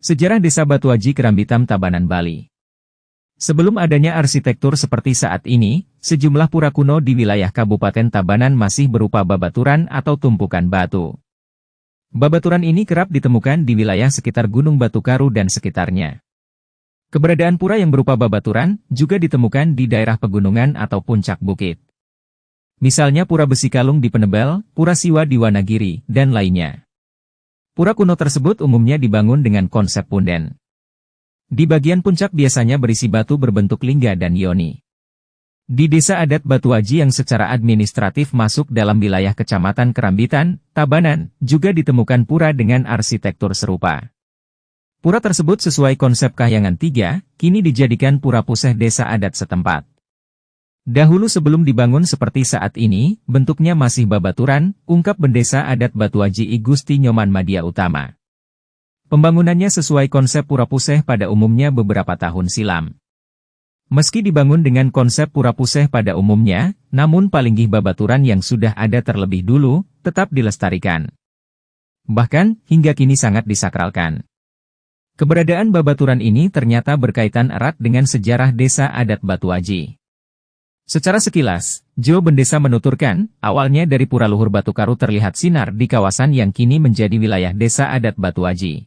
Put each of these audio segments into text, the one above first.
Sejarah Desa Batuaji Kerambitan Tabanan Bali. Sebelum adanya arsitektur seperti saat ini, sejumlah pura kuno di wilayah Kabupaten Tabanan masih berupa babaturan atau tumpukan batu. Babaturan ini kerap ditemukan di wilayah sekitar Gunung Batu Karu dan sekitarnya. Keberadaan pura yang berupa babaturan juga ditemukan di daerah pegunungan atau puncak bukit. Misalnya Pura Besi Kalung di Penebel, Pura Siwa di Wanagiri, dan lainnya. Pura kuno tersebut umumnya dibangun dengan konsep punden. Di bagian puncak biasanya berisi batu berbentuk lingga dan yoni. Di desa adat Batuaji yang secara administratif masuk dalam wilayah Kecamatan Kerambitan, Tabanan, juga ditemukan pura dengan arsitektur serupa. Pura tersebut sesuai konsep Kahyangan 3, kini dijadikan pura puseh desa adat setempat. Dahulu sebelum dibangun seperti saat ini, bentuknya masih babaturan, ungkap Bendesa Adat Batuaji I Gusti Nyoman Madia Utama. Pembangunannya sesuai konsep pura puseh pada umumnya beberapa tahun silam. Meski dibangun dengan konsep pura puseh pada umumnya, namun palinggih babaturan yang sudah ada terlebih dulu, tetap dilestarikan. Bahkan, hingga kini sangat disakralkan. Keberadaan babaturan ini ternyata berkaitan erat dengan sejarah Desa Adat Batuaji. Secara sekilas, Jo Bendesa menuturkan, awalnya dari Pura Luhur Batu Karu terlihat sinar di kawasan yang kini menjadi wilayah Desa Adat Batuaji.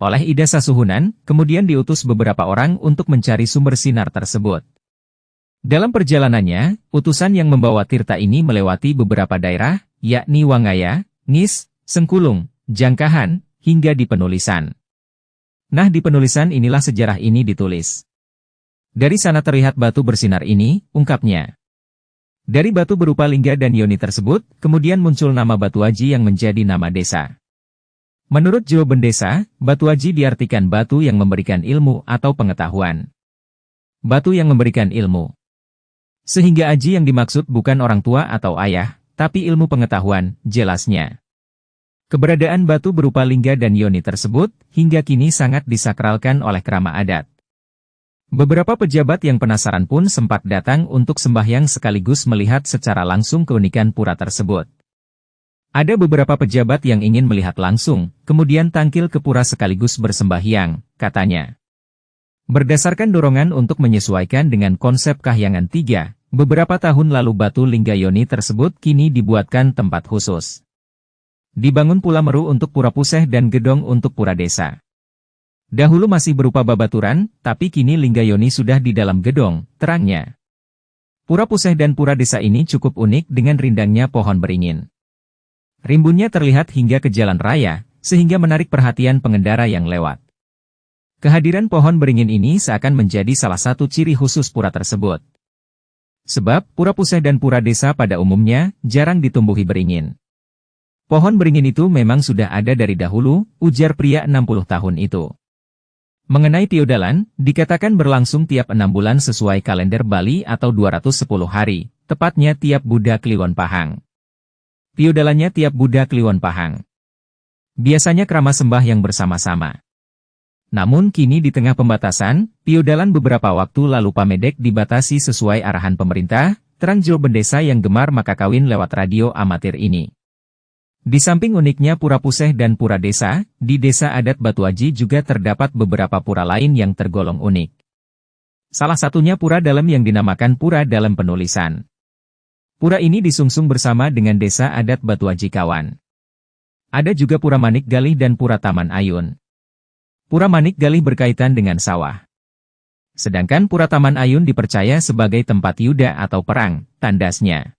Oleh Ida Sasuhunan, kemudian diutus beberapa orang untuk mencari sumber sinar tersebut. Dalam perjalanannya, utusan yang membawa Tirta ini melewati beberapa daerah, yakni Wangaya, Ngis, Sengkulung, Jangkahan, hingga di penulisan. Nah, di penulisan inilah sejarah ini ditulis. Dari sana terlihat batu bersinar ini, ungkapnya. Dari batu berupa lingga dan yoni tersebut, kemudian muncul nama Batuaji yang menjadi nama desa. Menurut Jo Bendesa, Batuaji diartikan batu yang memberikan ilmu atau pengetahuan. Batu yang memberikan ilmu. Sehingga aji yang dimaksud bukan orang tua atau ayah, tapi ilmu pengetahuan, jelasnya. Keberadaan batu berupa lingga dan yoni tersebut, hingga kini sangat disakralkan oleh kerama adat. Beberapa pejabat yang penasaran pun sempat datang untuk sembahyang sekaligus melihat secara langsung keunikan pura tersebut. Ada beberapa pejabat yang ingin melihat langsung, kemudian tangkil ke pura sekaligus bersembahyang, katanya. Berdasarkan dorongan untuk menyesuaikan dengan konsep Kahyangan 3, beberapa tahun lalu batu lingga yoni tersebut kini dibuatkan tempat khusus. Dibangun pula meru untuk pura puseh dan gedong untuk pura desa. Dahulu masih berupa babaturan, tapi kini lingga yoni sudah di dalam gedong, terangnya. Pura puseh dan pura desa ini cukup unik dengan rindangnya pohon beringin. Rimbunnya terlihat hingga ke jalan raya, sehingga menarik perhatian pengendara yang lewat. Kehadiran pohon beringin ini seakan menjadi salah satu ciri khusus pura tersebut. Sebab, pura puseh dan pura desa pada umumnya, jarang ditumbuhi beringin. Pohon beringin itu memang sudah ada dari dahulu, ujar pria 60 tahun itu. Mengenai piodalan, dikatakan berlangsung tiap 6 bulan sesuai kalender Bali atau 210 hari, tepatnya tiap Buddha Kliwon Pahang. Piodalannya tiap Buddha Kliwon Pahang. Biasanya krama sembah yang bersama-sama. Namun kini di tengah pembatasan, piodalan beberapa waktu lalu pamedek dibatasi sesuai arahan pemerintah, terang Jo Bendesa yang gemar maka kawin lewat radio amatir ini. Di samping uniknya pura puseh dan pura desa, di Desa Adat Batuaji juga terdapat beberapa pura lain yang tergolong unik. Salah satunya pura dalam yang dinamakan pura dalam penulisan. Pura ini disungsung bersama dengan Desa Adat Batuaji Kawan. Ada juga Pura Manik Galih dan Pura Taman Ayun. Pura Manik Galih berkaitan dengan sawah. Sedangkan Pura Taman Ayun dipercaya sebagai tempat yuda atau perang, tandasnya.